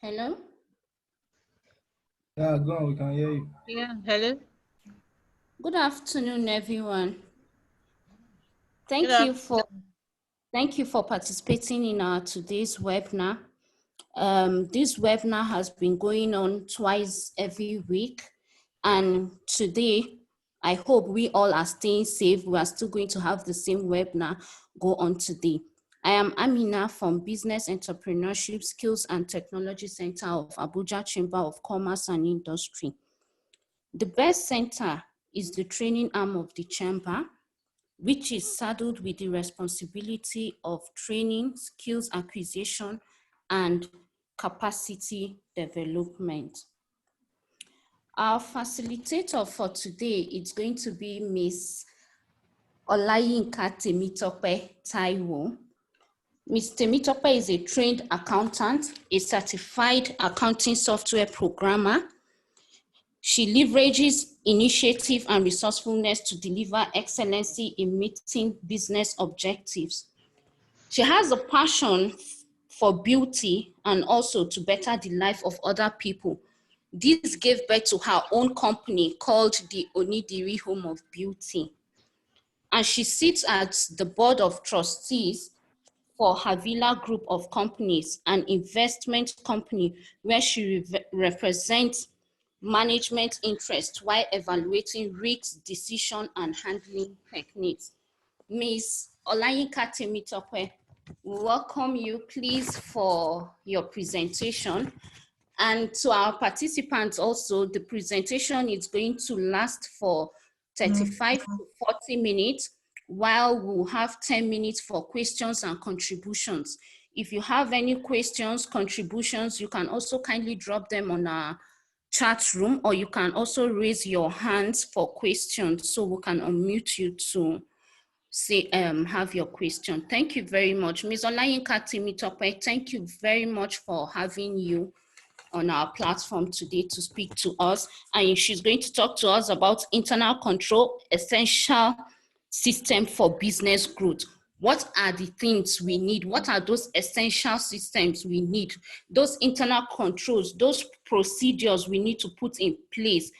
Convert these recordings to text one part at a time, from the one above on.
Hello. Yeah, go on, we can hear you. Yeah, hello. Good afternoon, everyone. Good Thank you for afternoon. thank you for participating in our today's webinar. This webinar has been going on twice every week, and today I hope we all are staying safe. We are still going to have the same webinar go on today. I am Amina from Business Entrepreneurship Skills and Technology Center of Abuja Chamber of Commerce and Industry. The BEST Center is the training arm of the chamber, which is saddled with the responsibility of training, skills acquisition, and capacity development. Our facilitator for today is going to be Ms. Olayinka Temitope Taiwo. Ms. Temitope is a trained accountant, a certified accounting software programmer. She leverages initiative and resourcefulness to deliver excellency in meeting business objectives. She has a passion for beauty and also to better the life of other people. This gave birth to her own company called the Onidiri Home of Beauty. And she sits at the board of trustees for Havila Group of Companies, an investment company where she represents management interests while evaluating risk, decision, and handling techniques. Ms. Olayinka Temitope, we welcome you, please, for your presentation. And to our participants also, the presentation is going to last for 35 to 40 minutes, while we'll have 10 minutes for questions and contributions. If you have any questions, contributions, you can also kindly drop them on our chat room, or you can also raise your hands for questions so we can unmute you to say have your question. Thank you very much. Ms. Olayinka Temitope, thank you very much for having you on our platform today to speak to us. And she's going to talk to us about internal control, essential system for business growth. What are the things we need? What are those essential systems we need? Those internal controls, those procedures we need to put in place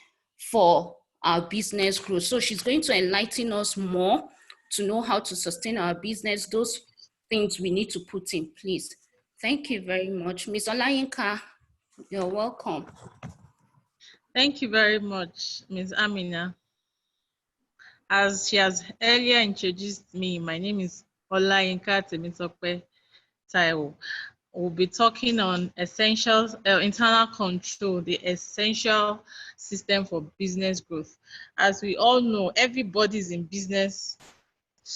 for our business growth. So she's going to enlighten us more to know how to sustain our business, those things we need to put in place. Thank you very much. Ms. Olayinka, you're welcome. Thank you very much, Ms. Amina. As she has earlier introduced me, my name is Olayinka Temitope Taiwo. We'll be talking on essentials, internal control, the essential system for business growth. As we all know, everybody's in business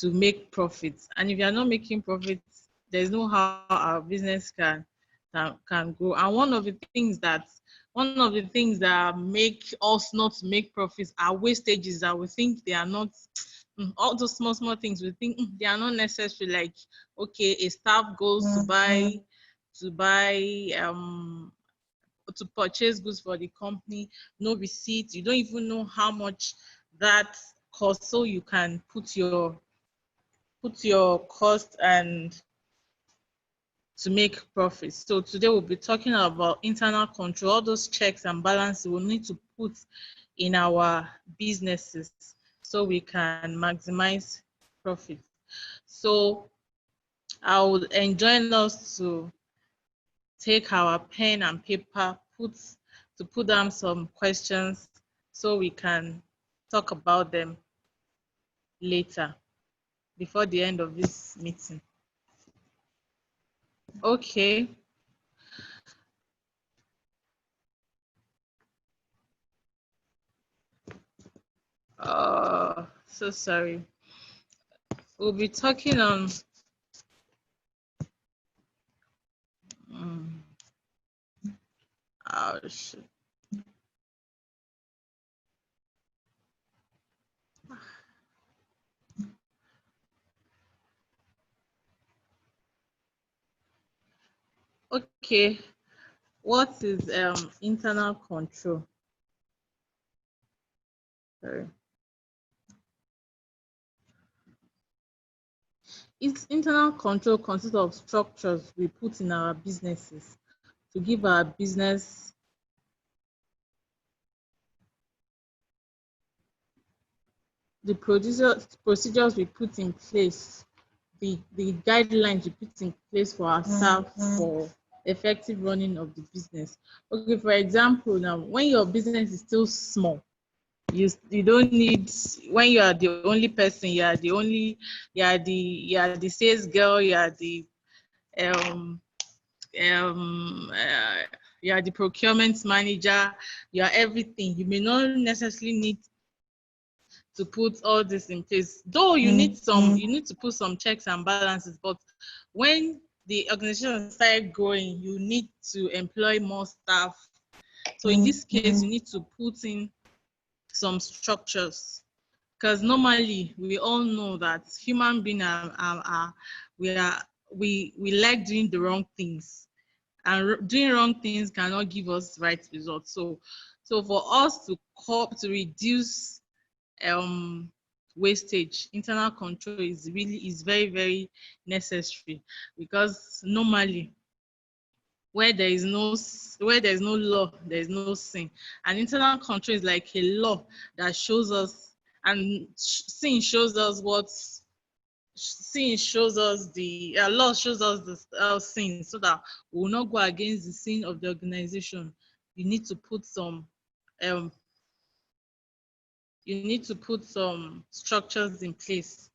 to make profits. And if you're not making profits, there's no how our business can grow. And one of the things that make us not make profits are wastages that we think they are not. All those small things we think they are not necessary. Like, okay, a staff goes to purchase goods for the company, no receipt, you don't even know how much that costs, so you can put your cost and to make profits. So today we'll be talking about internal control, all those checks and balances we'll need to put in our businesses so we can maximize profit. So I would enjoin us to take our pen and paper, put down some questions so we can talk about them later before the end of this meeting. Okay. So sorry. We'll be talking on oh shit. Okay, what is internal control? Sorry. Its internal control consists of structures we put in our businesses to give our business the procedures we put in place, the guidelines we put in place for ourselves for effective running of the business. Okay, for example, now when your business is still small, you don't need, when you are the only person, you are the sales girl, um um uh, you are the procurement manager, you are everything. You may not necessarily need to put all this in place, though you need to put some checks and balances. But when the organization started growing, you need to employ more staff. So in this case, you need to put in some structures, because normally we all know that human beings we like doing the wrong things, and doing wrong things cannot give us right results. So for us to reduce um wastage, internal control is very, very necessary, because normally where there is no law, there is no sin. And internal control is like a law that shows us, and sin shows us what sin shows us the law shows us the sin, so that we will not go against the sin of the organization. You need to put some um structures in place.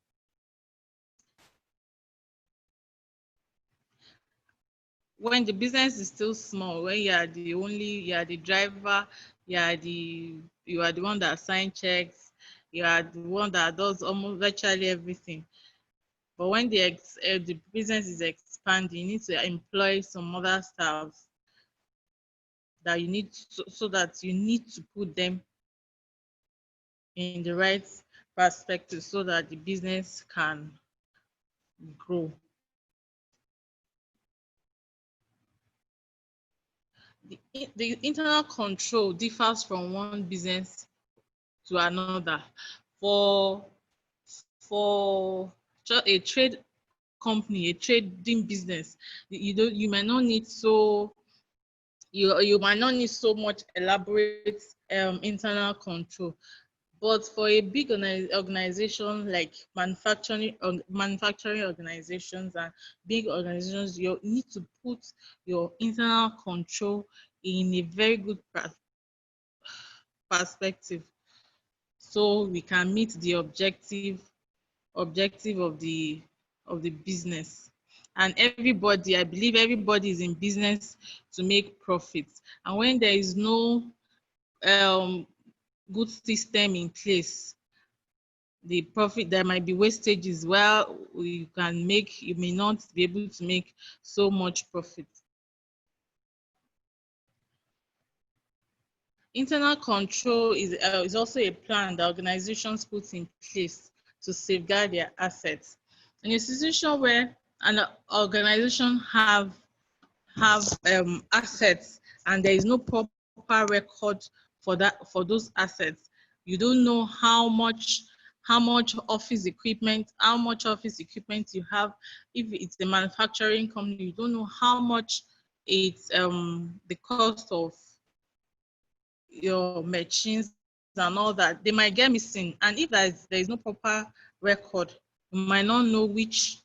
When the business is still small, when you are the driver, you are the one that signs checks, you are the one that does almost virtually everything. But when the business is expanding, you need to employ some other staff that you need so that you need to put them in the right perspective so that the business can grow. The internal control differs from one business to another. For a trade company, a trading business, you might not need you might not need so much elaborate internal control. But for a big organization like manufacturing organizations and big organizations, you need to put your internal control in a very good perspective, so we can meet the objective of the business. And everybody, I believe everybody is in business to make profits. And when there is no um, good system in place, the profit, there might be wastages where you may not be able to make so much profit. Internal control is also a plan that organizations put in place to safeguard their assets. In a situation where an organization have assets and there is no proper record for those assets, you don't know how much office equipment you have. If it's a manufacturing company, you don't know how much it's the cost of your machines and all that. They might get missing, and if there is no proper record, you might not know which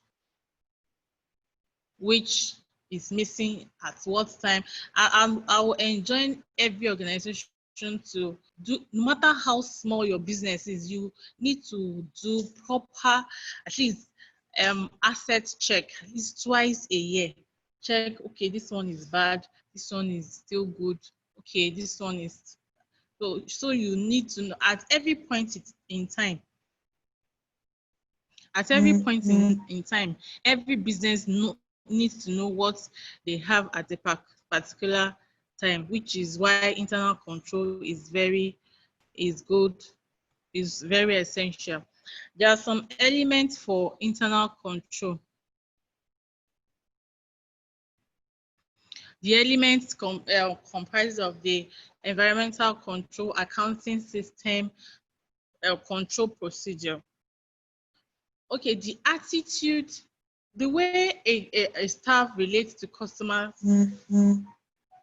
is missing at what time. I will enjoin every organization to do, no matter how small your business is, you need to do proper, at least asset check at least twice a year. Check, okay, this one is bad, this one is still good, okay, this one is so you need to know at every point in time. At every point in time, every business needs to know what they have at a particular time, which is why internal control is good, is very essential. There are some elements for internal control. The elements comprise of the environmental control, accounting system, control procedure. Okay, the attitude, the way a staff relates to customers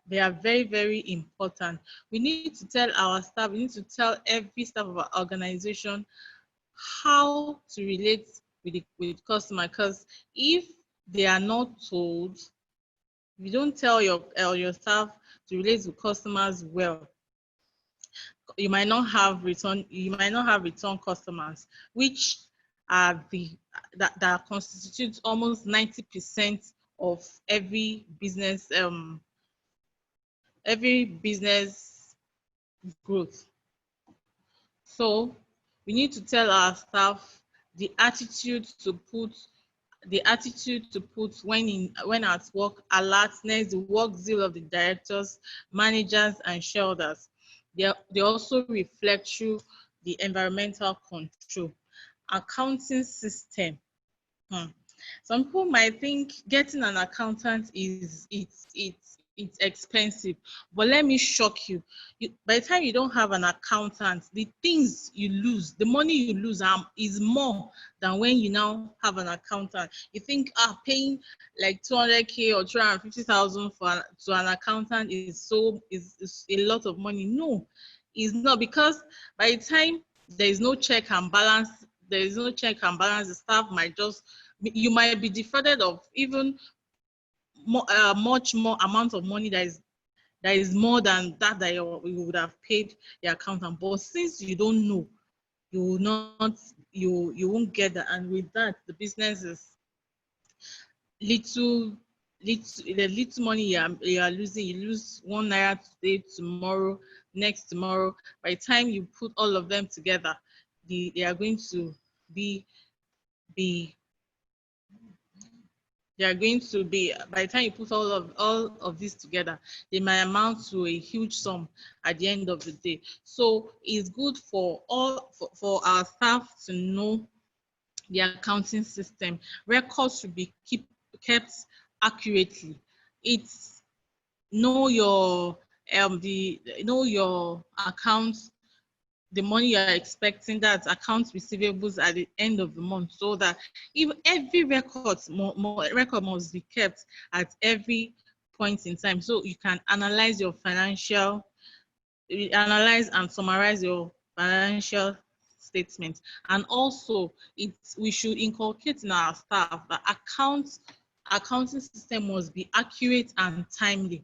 They are very, very important. We need to tell our staff, we need to tell every staff of our organization how to relate with customer, because if they are not told, if you don't tell your staff to relate with customers well, you might not have return customers, which are that constitutes almost 90% of every business growth. So we need to tell our staff the attitude to put when at work, alertness, the work zeal of the directors, managers, and shareholders. They also reflect through the environmental control. Accounting system. Some people might think getting an accountant it's expensive, but let me shock you. By the time you don't have an accountant, the things you lose, the money you lose is more than when you now have an accountant. You think paying like 200K or 250,000 to an accountant is a lot of money. No, it's not, because by the time there is no check and balance, the staff you might be defrauded of even much more amount of money that is more than that you would have paid the accountant. But since you don't know, you will not you won't get that, and with that, the business is little the little money you are losing. You lose 1 naira today, tomorrow, next tomorrow. By the time you put all of them together, they are going to be they are going to be, by the time you put all of this together, they might amount to a huge sum at the end of the day. So it's good for our staff to know the accounting system. Records should be kept accurately. It's know your accounts, the money you are expecting, that accounts receivables at the end of the month, so that if every record must be kept at every point in time, so you can analyze and summarize your financial statements. And also, we should inculcate in our staff that accounting system must be accurate and timely.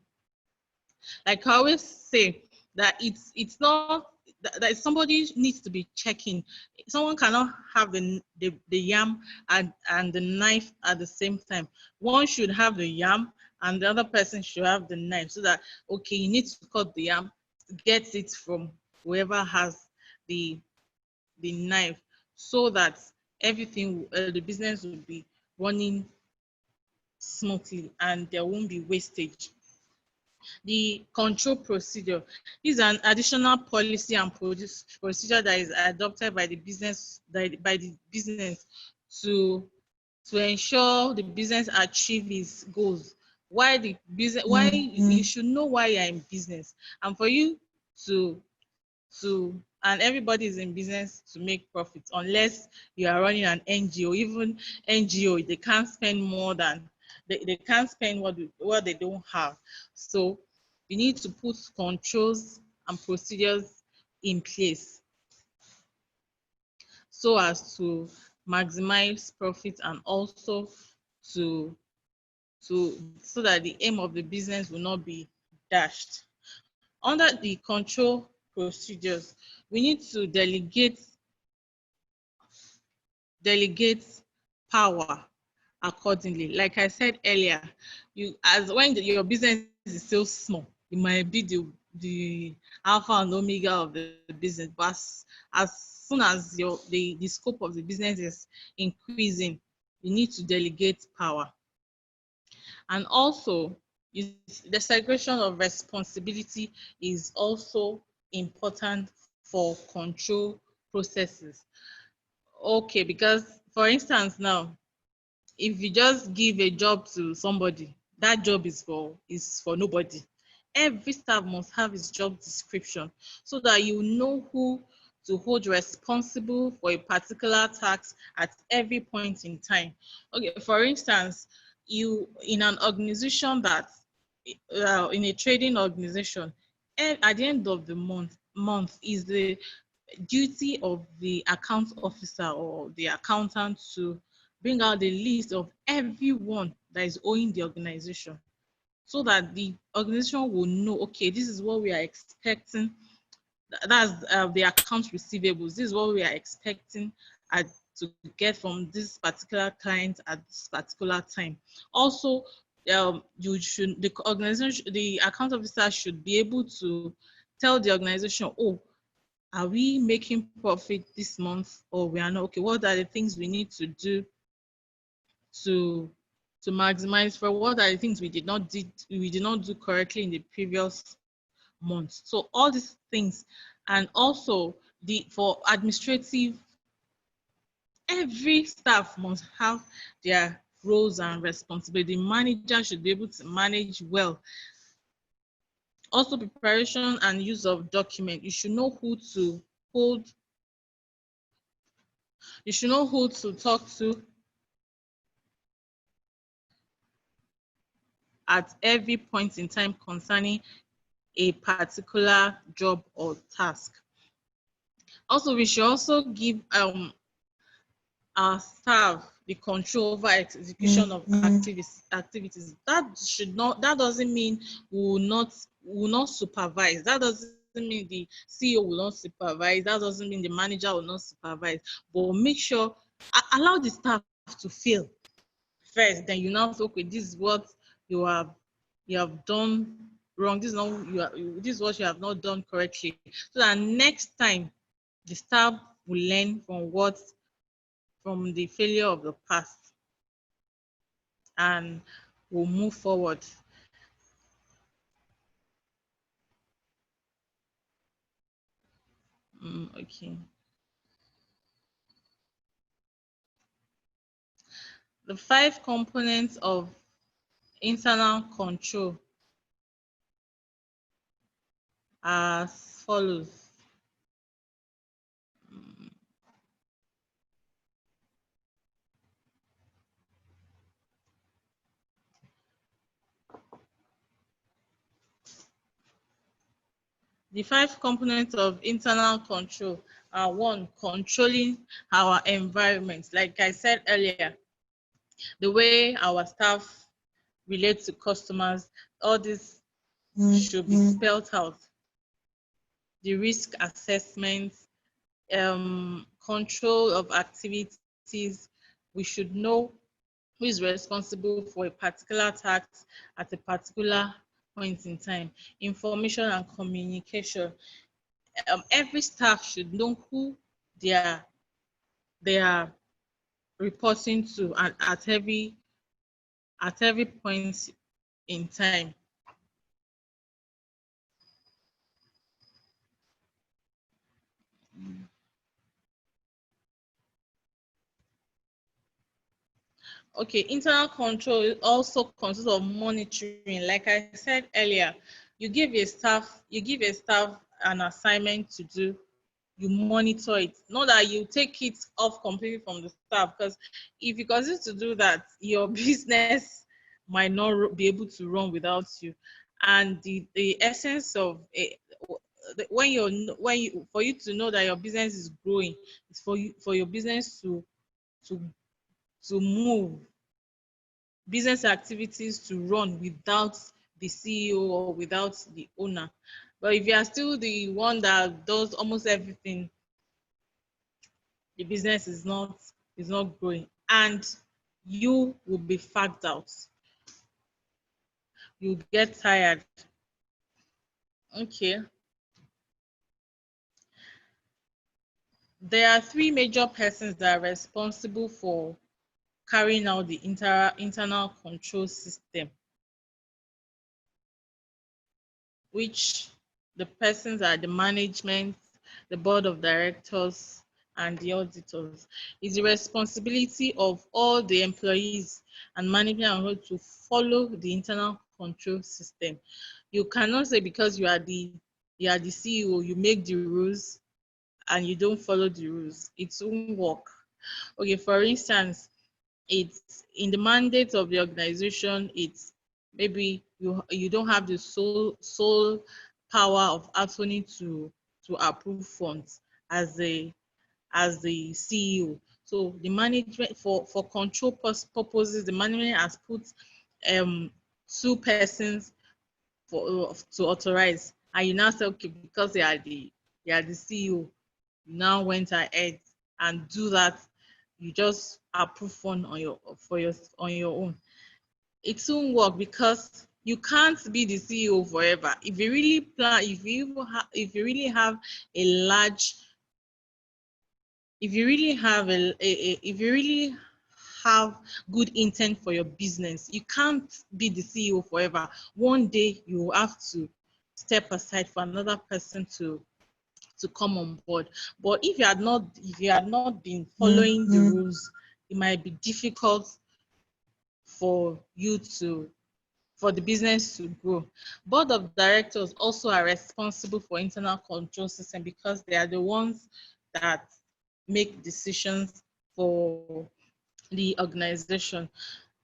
Like I always say, that it's not that somebody needs to be checking. Someone cannot have the yam and the knife at the same time. One should have the yam and the other person should have the knife, so that, okay, you need to cut the yam, get it from whoever has the knife, so that everything, the business will be running smoothly and there won't be wastage. The control procedure is an additional policy and procedure that is adopted by the business to ensure the business achieve its goals. Why you should know why you're in business, and for you to and everybody is in business to make profits, unless you are running an NGO. Even NGO, they can't spend more than they can't spend what they don't have. So you need to put controls and procedures in place so as to maximize profit, and also so that the aim of the business will not be dashed. Under the control procedures, we need to delegate power accordingly. Like I said earlier, when your business is still small, it might be the alpha and omega of the business, but as soon as the scope of the business is increasing, you need to delegate power. And also, the segregation of responsibility is also important for control processes. Okay, because for instance now, if you just give a job to somebody, that job is for nobody. Every staff must have his job description, so that you know who to hold responsible for a particular task at every point in time. Okay, for instance, you in an organization that in a trading organization, at the end of the month is the duty of the account officer or the accountant to bring out the list of everyone that is owing the organization, so that the organization will know, okay, this is what we are expecting. That's the account receivables. This is what we are expecting to get from this particular client at this particular time. Also, the account officer should be able to tell the organization, oh, are we making profit this month or we are not? Okay, what are the things we need to do to maximize for? What are the things we did not do correctly in the previous month? So all these things, and also the for administrative, every staff must have their roles and responsibility. The manager should be able to manage well. Also, preparation and use of document. You should know who to hold. You should know who to talk to at every point in time concerning a particular job or task. Also, we should also give our staff the control over execution of activities. That doesn't mean we will not supervise. That doesn't mean the CEO will not supervise. That doesn't mean the manager will not supervise. But make sure, allow the staff to feel first. Then you now say, okay, this is what you have done wrong. This is what you have not done correctly. So that next time the staff will learn from the failure of the past and will move forward. Okay. The 5 components of internal control are as follows. The 5 components of internal control are: one, controlling our environment. Like I said earlier, the way our staff relate to customers, all this should be spelled out. The risk assessment, control of activities. We should know who is responsible for a particular task at a particular point in time. Information and communication. Every staff should know who they are they are reporting to at every point in time. Okay, internal control also consists of monitoring. Like I said earlier, you give a staff an assignment to do, you monitor it. Not that you take it off completely from the staff, because if you continue to do that, your business might not be able to run without you. And the essence of when you for you to know that your business is growing, it's for your business to move, business activities to run without the CEO or without the owner. But if you are still the one that does almost everything, the business is not growing, and you will be fagged out. You get tired. Okay. There are 3 major persons that are responsible for carrying out the internal control system, which the persons are the management, the board of directors, and the auditors. It's the responsibility of all the employees and management to follow the internal control system. You cannot say because you are the CEO, you make the rules and you don't follow the rules. It won't work. Okay, for instance, it's in the mandate of the organization, it's maybe you don't have the sole power of attorney to approve funds as the CEO. So the management, for control purposes, the management has put two persons to authorize, and you now say, okay, because they are the CEO, you now went ahead and do that. You just approve fund on your own. It won't work, because you can't be the CEO forever. If you really plan, if you really have a large, if you really have if you really have good intent for your business, you can't be the CEO forever. One day you will have to step aside for another person to come on board. But if you had not been following the rules, it might be difficult for you to for the business to grow. Board of directors also are responsible for internal control system, because they are the ones that make decisions for the organization.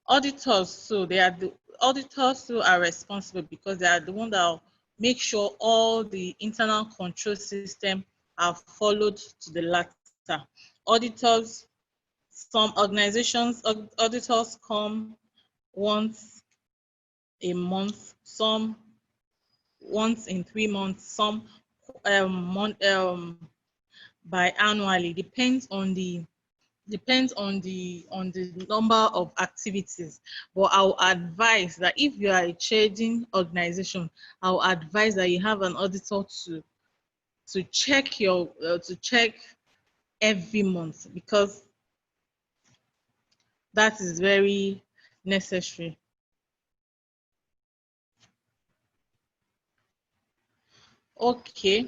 Auditors, so they are the auditors who are responsible, because they are the one that will make sure all the internal control system are followed to the letter. Auditors, some organizations, auditors come once a month, some once in 3 months, some biannually. Depends on the number of activities. But I'll advise that if you are a trading organization, I'll advise that you have an auditor to check every month, because that is very necessary. Okay.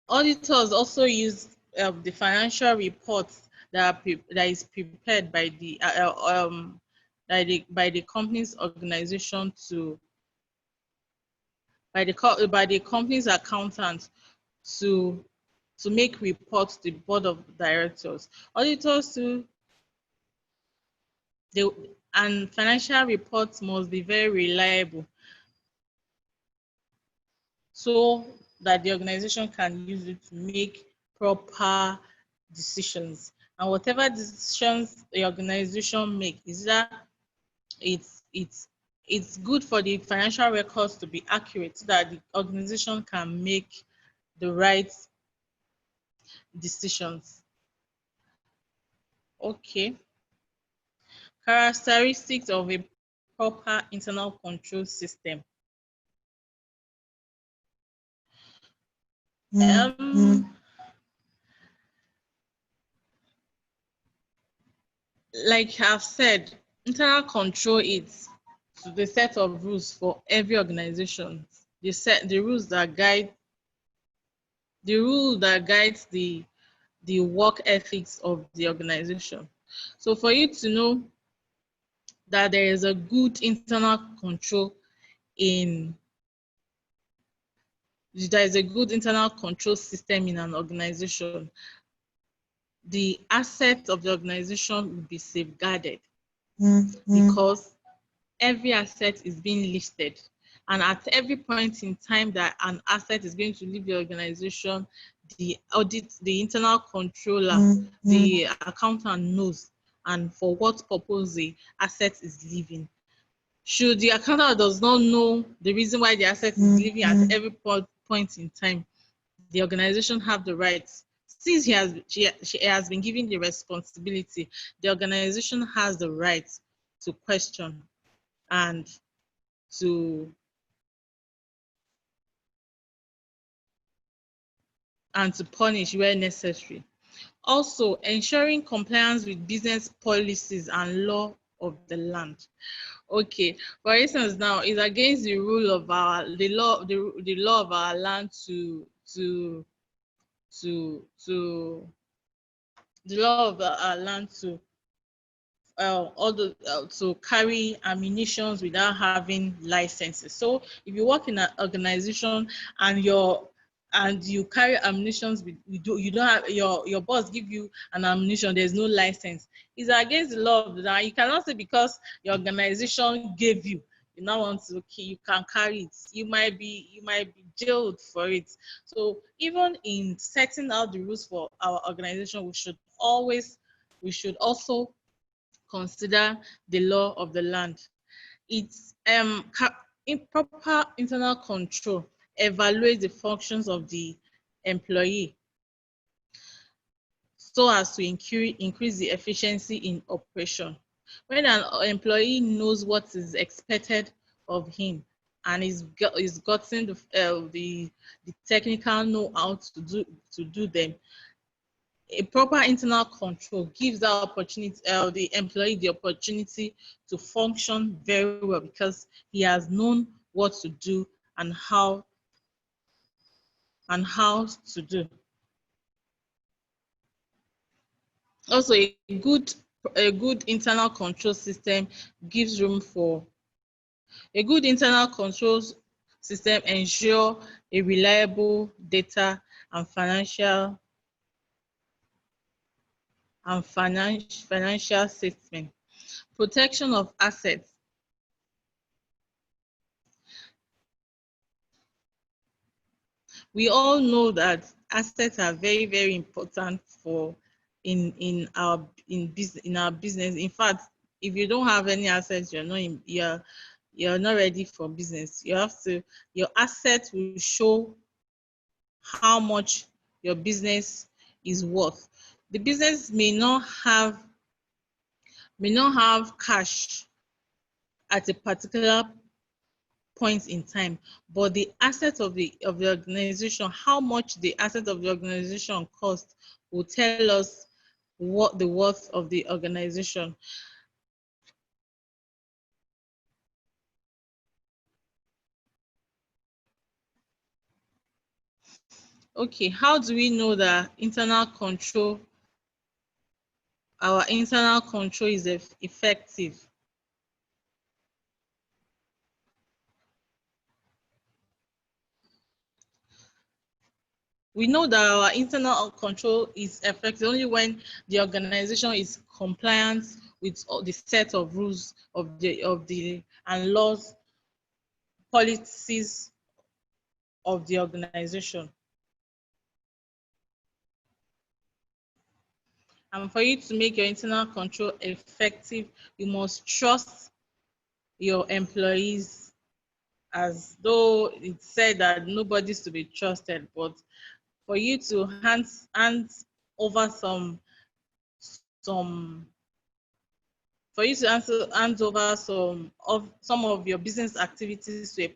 Auditors also use the financial reports that is prepared by the company's organization by the company's accountant to make reports to the board of directors. Auditors too, and financial reports must be very reliable, so that the organization can use it to make proper decisions. And whatever decisions the organization make, is that it's good for the financial records to be accurate, so that the organization can make the right decisions. Okay. Characteristics of a proper internal control system. Like I've said, internal control is the set of rules for every organization. The rules that guide the rule that guides the work ethics of the organization. So for you to know that there is a good internal control system in an organization, the assets of the organization will be safeguarded, because every asset is being listed. And at every point in time that an asset is going to leave the organization, the internal controller, the accountant knows, and for what purpose the asset is leaving. Should the accountant does not know the reason why the asset is leaving at every point in time, the organization have the right. Since she has been given the responsibility, the organization has the right to question and to punish where necessary. Also, ensuring compliance with business policies and law of the land. Okay, for instance, now it's against the rule of the law of our land to the law of our land to to carry ammunitions without having licenses. So if you work in an organization and and you carry ammunitions with you don't have your boss give you an ammunition, there's no license, it's against the law of the land. You cannot say because your organization gave you now want to, okay, you can carry it. You might be jailed for it. So even in setting out the rules for our organization, we should also consider the law of the land. It's improper internal control evaluate the functions of the employee so as to increase the efficiency in operation. When an employee knows what is expected of him and is gotten the technical know-how to do them, a proper internal control gives the employee the opportunity to function very well because he has known what to do and how to do. Also, a good internal control system gives room for a good internal control system ensure a reliable data and financial statement. Protection of assets. We all know that assets are very, very important for in our business. In fact, if you don't have any assets, you're not ready for business. Your assets will show how much your business is worth. The business may not have cash at a particular point in time, but the assets of the organization, how much the assets of the organization cost, will tell us what the worth of the organization. Okay, how do we know that our internal control is effective? We know that our internal control is effective only when the organization is compliant with all the set of rules of the and laws, policies of the organization. And for you to make your internal control effective, you must trust your employees, as though it's said that nobody's to be trusted, but for you to hand over some for you to hand over some of your business activities to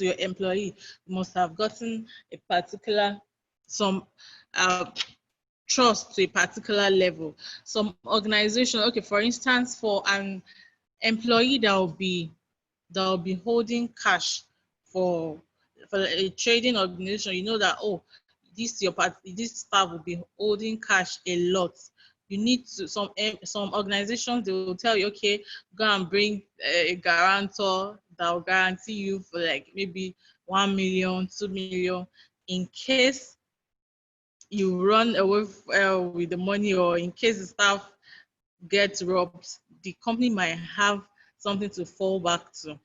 your employee, you must have gotten a particular some trust to a particular level. Some organization, okay, for instance, for an employee that will be holding cash for a trading organization, you know that, oh, this staff will be holding cash a lot. You need to some organizations, they will tell you, okay, go and bring a guarantor that will guarantee you for like maybe 1 million, 2 million, in case you run away with the money, or in case the staff gets robbed, the company might have something to fall back to.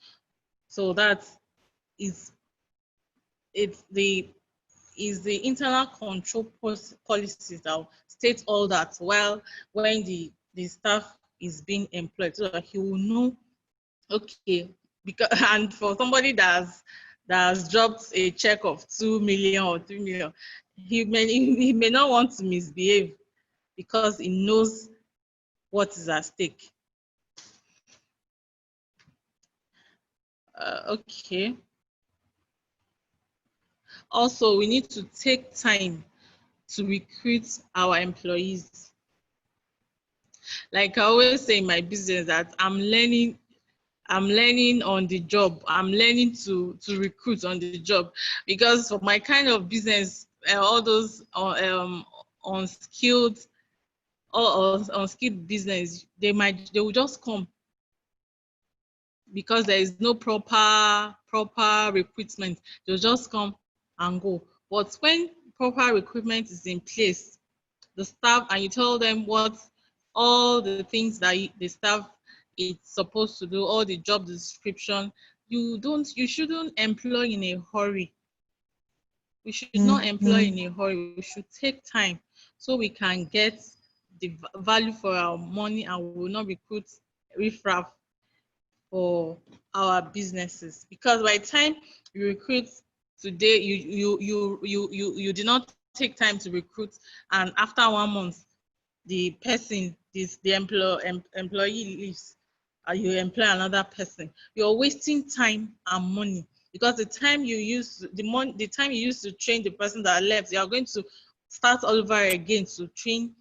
So that is it's the internal control policies that will state all that, while when the staff is being employed, so that he will know, okay, because and for somebody that has dropped a check of 2 million or 3 million, he may not want to misbehave because he knows what is at stake. Okay. Also, we need to take time to recruit our employees. Like I always say in my business, that I'm learning on the job. I'm learning to recruit on the job, because for my kind of business, all those unskilled or unskilled business, they will just come because there is no proper recruitment. They'll just come and go. But when proper recruitment is in place, the staff, and you tell them what all the things that the staff is supposed to do, all the job description, you shouldn't employ in a hurry. We should not employ in a hurry. We should take time so we can get the value for our money, and we will not recruit riffraff for our businesses. Because by the time you recruit today, you did not take time to recruit, and after 1 month the person, employee leaves, you employ another person. You're wasting time and money, because the time you use to train the person that left, you are going to start all over again to train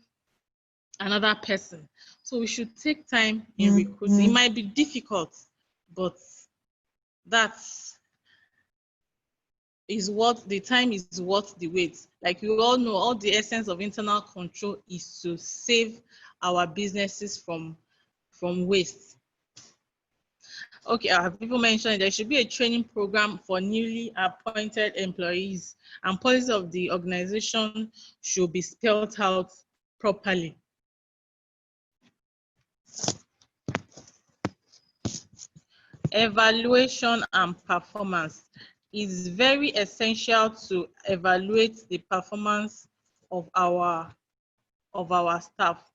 another person. So we should take time in recruiting. It might be difficult, but that's is what the time is worth the wait. Like we all know, all the essence of internal control is to save our businesses from waste. Okay, people mentioned there should be a training program for newly appointed employees, and policy of the organization should be spelled out properly. Evaluation and performance. Is very essential to evaluate the performance of our staff,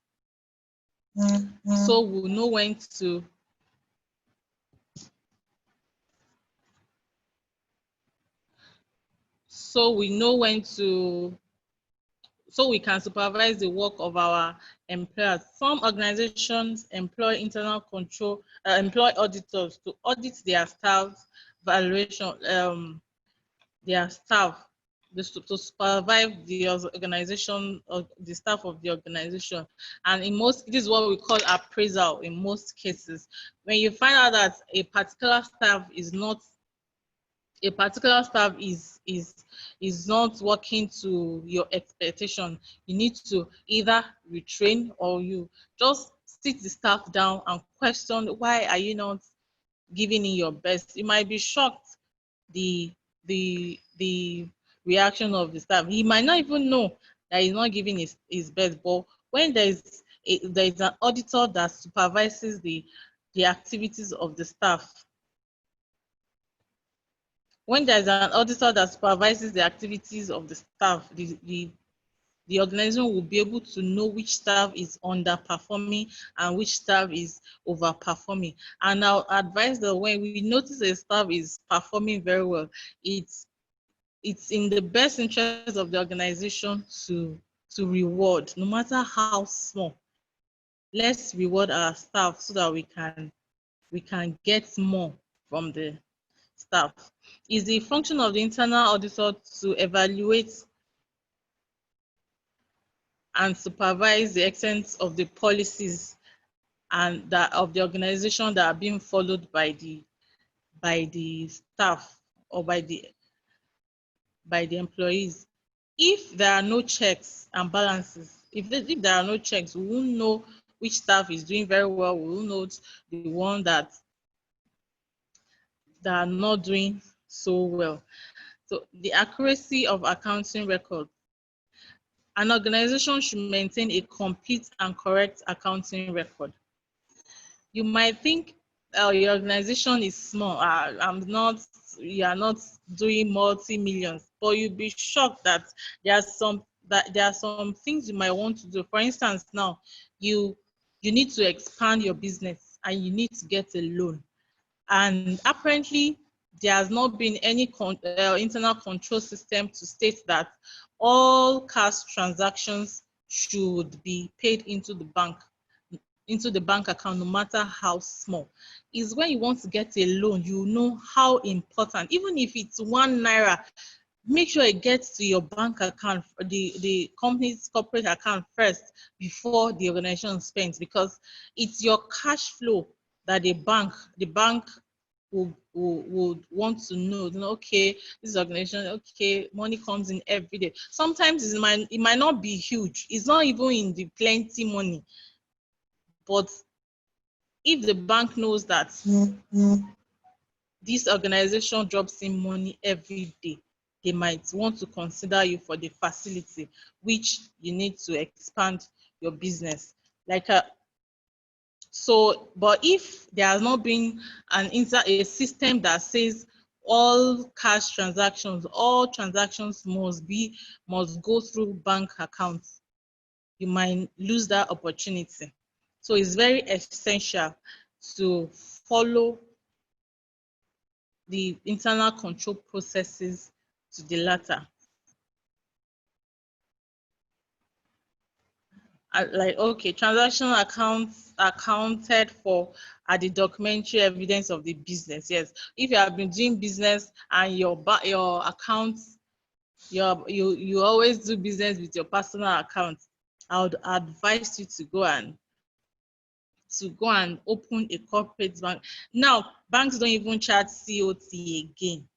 so we'll know when to so we can supervise the work of our employers. Some organizations employ internal control, employ auditors to audit their staff's valuation, their staff, to supervise the organization, or the staff of the organization. And this is what we call appraisal in most cases. When you find out that a particular staff is not working to your expectation, you need to either retrain, or you just sit the staff down and question, why are you not giving in your best? You might be shocked the reaction of the staff. He might not even know that he's not giving his best, but when there is an auditor that supervises the activities of the staff, when there's an auditor that supervises the activities of the staff, the organization will be able to know which staff is underperforming and which staff is overperforming. And I'll advise that when we notice a staff is performing very well, it's in the best interest of the organization to reward, no matter how small. Let's reward our staff so that we can get more from the staff. Is the function of the internal auditor to evaluate and supervise the extent of the policies and that of the organization that are being followed by the staff, or by the employees. If there are no checks and balances, if there are no checks, we won't know which staff is doing very well. We will know the one that are not doing so well. So the accuracy of accounting records. An organization should maintain a complete and correct accounting record. You might think your organization is small. You are not doing multi-millions, but you'll be shocked that there are some things you might want to do. For instance, now you need to expand your business and you need to get a loan. And apparently, there has not been any internal control system to state that all cash transactions should be paid into the bank account, no matter how small. Is when you want to get a loan, you know how important, even if it's ₦1, make sure it gets to your bank account, the company's corporate account first before the organization spends, because it's your cash flow that the bank would want to know, okay, this organization, okay, money comes in every day. Sometimes it might not be huge. It's not even in the plenty money. But if the bank knows that this organization drops in money every day, they might want to consider you for the facility which you need to expand your business. But if there has not been a system that says all cash transactions, all transactions must go through bank accounts, you might lose that opportunity. So it's very essential to follow the internal control processes to the latter. Okay, transaction accounts accounted for are the documentary evidence of the business. Yes, if you have been doing business and your accounts, you always do business with your personal account, I would advise you to go and open a corporate bank. Now, banks don't even charge COT again.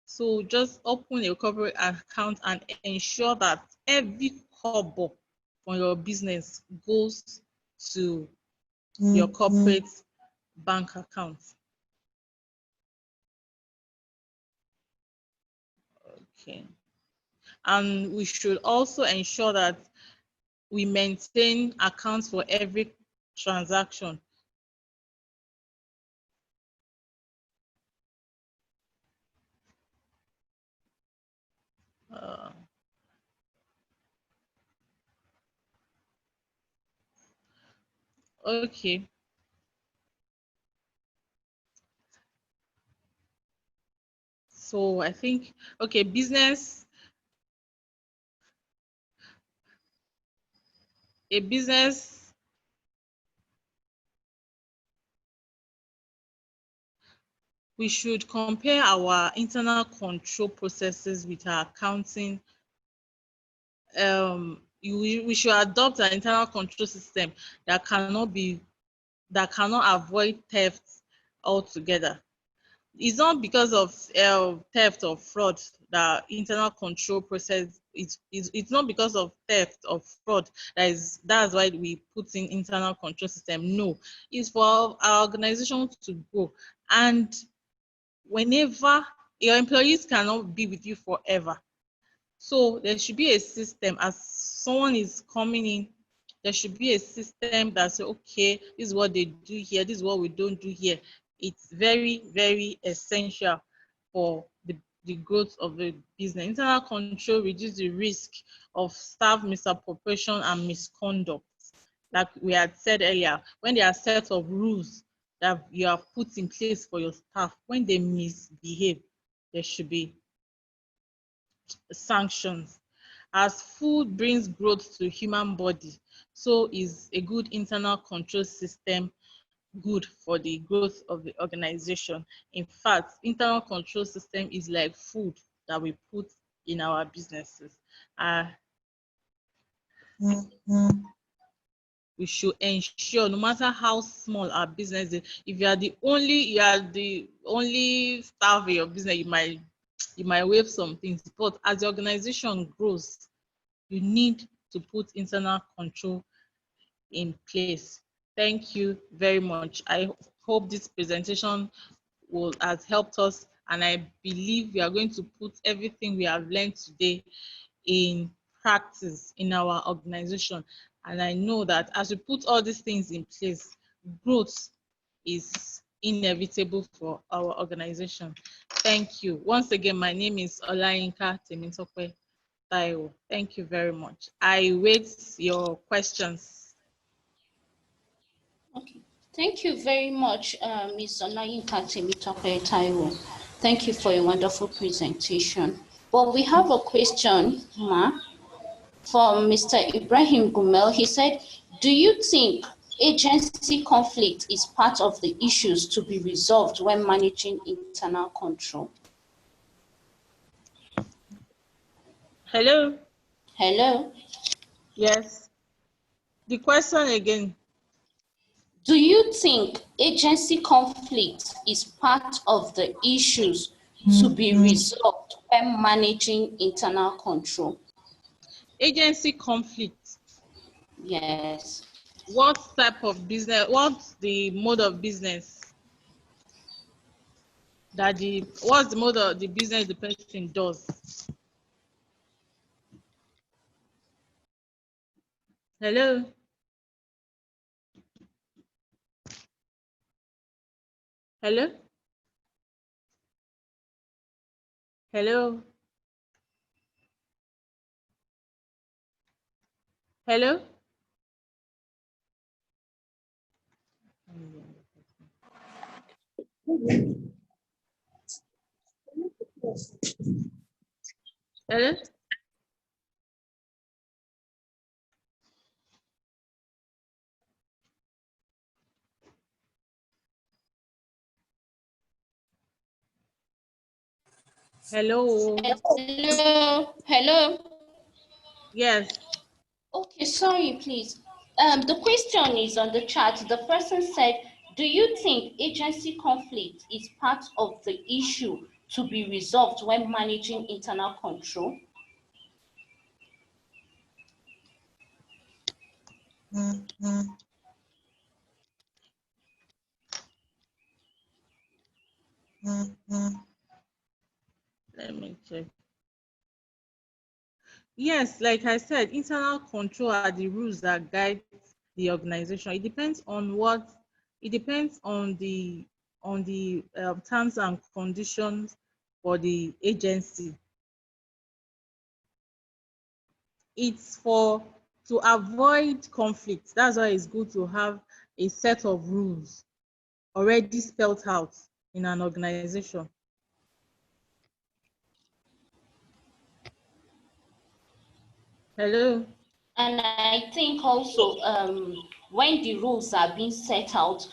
So just open a corporate account and ensure that every kobo from your business goes to your corporate bank account. Okay. And we should also ensure that we maintain accounts for every transaction. Okay. So I think, okay, a business, we should compare our internal control processes with our accounting. We should adopt an internal control system that cannot avoid theft altogether. It's not because of theft or fraud that internal control process. It's not because of theft or fraud that's why we put in internal control system. No, it's for our organization to grow. And whenever your employees cannot be with you forever, so there should be a system. As someone is coming in, there should be a system that says, okay, this is what they do here, this is what we don't do here. It's very, very essential for the growth of the business. Internal control reduces the risk of staff misappropriation and misconduct. Like we had said earlier, when there are sets of rules that you have put in place for your staff, when they misbehave, there should be sanctions. As food brings growth to human body, so is a good internal control system good for the growth of the organization. In fact, internal control system is like food that we put in our businesses. We should ensure, no matter how small our business is, if you are the only staff in your business, you might waive some things. But as the organization grows, you need to put internal control in place. Thank you very much. I hope this presentation has helped us, and I believe we are going to put everything we have learned today in practice in our organization. And I know that as we put all these things in place, growth is inevitable for our organization. Thank you. Once again, my name is Olayinka Temitope Taiwo. Thank you very much. I wait your questions. Okay. Thank you very much, Ms. Olayinka Temitope Taiwo. Thank you for a wonderful presentation. Well, we have a question, Ma, from Mr. Ibrahim Gumel. He said, do you think agency conflict is part of the issues to be resolved when managing internal control? Hello? Hello? Yes. The question again. Do you think agency conflict is part of the issues to be resolved when managing internal control? Agency conflict. Yes. What type of business? What's the mode of business? that what's the mode of the business the person does. Hello? Hello? Hello? Hello? Hello? Hello? Hello, hello. Yes. Okay, sorry, please. The question is on the chat. The person said, do you think agency conflict is part of the issue to be resolved when managing internal control? Let me check. Yes, like I said, internal control are the rules that guide the organization. It depends on the terms and conditions for the agency. It's for to avoid conflict. That's why it's good to have a set of rules already spelled out in an organization. Hello? And I think also when the rules are being set out,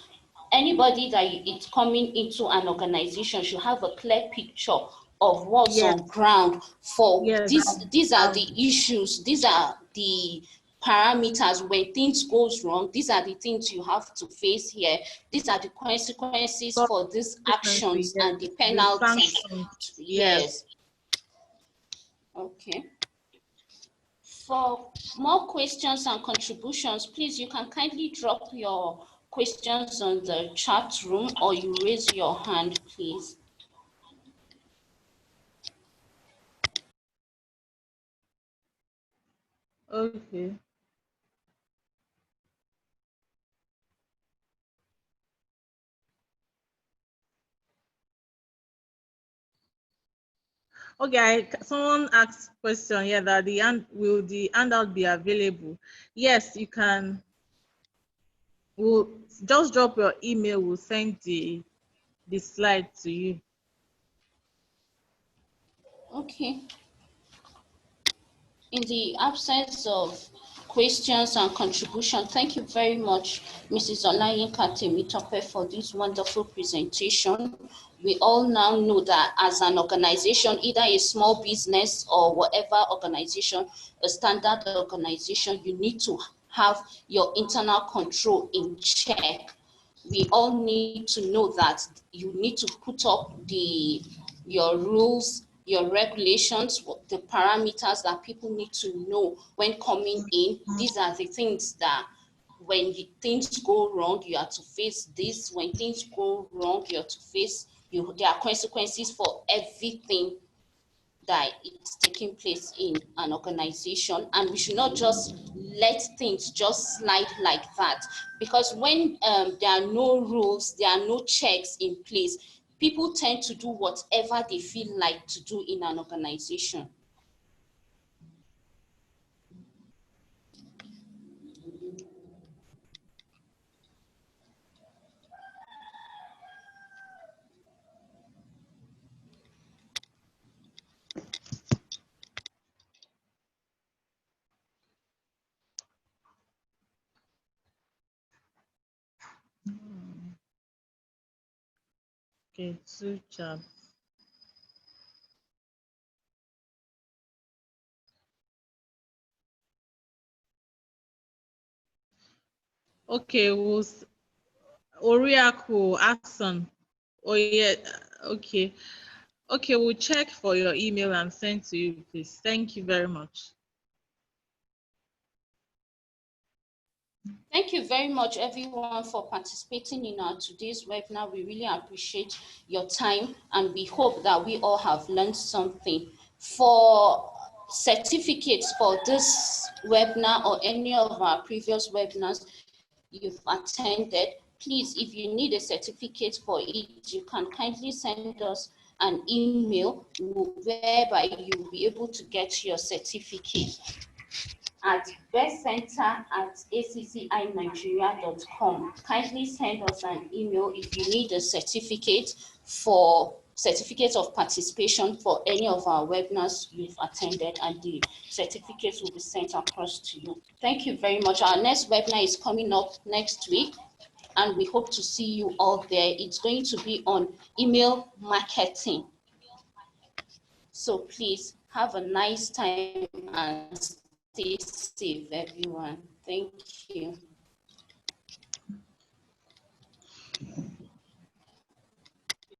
anybody that is coming into an organization should have a clear picture of what's Yes, on ground for yes, this. These are I've the issues, these are the parameters. When things goes wrong, these are the things you have to face here. These are the consequences got for these frequency, actions yes, and the the penalties. sanctions, yes. Yes. Okay. For more questions and contributions, please, you can kindly drop your questions on the chat room or you raise your hand, please. Okay. Okay, someone asked question here that will the handout be available? Yes, you can. We'll just drop your email. We'll send the slide to you. Okay. In the absence of questions and contribution, thank you very much, Mrs. Olayinka Temitope, for this wonderful presentation. We all now know that as an organization, either a small business or whatever organization, a standard organization, you need to have your internal control in check. We all need to know that you need to put up your rules, your regulations, the parameters that people need to know when coming in. These are the things that when things go wrong, you have to face this. When things go wrong, you have to face there are consequences for everything that is taking place in an organization, and we should not just let things just slide like that, because when there are no rules, there are no checks in place, people tend to do whatever they feel like to do in an organization. Okay, two chat. Okay, Oriaku Axon. Oh yeah, okay. Okay, we'll check for your email and send to you, please. Thank you very much. Thank you very much, everyone, for participating in our today's webinar. We really appreciate your time, and we hope that we all have learned something. For certificates for this webinar or any of our previous webinars you've attended, please, if you need a certificate for it, you can kindly send us an email whereby you'll be able to get your certificate at bestcenter@accinigeria.com. Kindly send us an email if you need a certificate of participation for any of our webinars you've attended, and the certificates will be sent across to you. Thank you very much. Our next webinar is coming up next week, and we hope to see you all there. It's going to be on email marketing. So please have a nice time and stay safe, everyone. Thank you.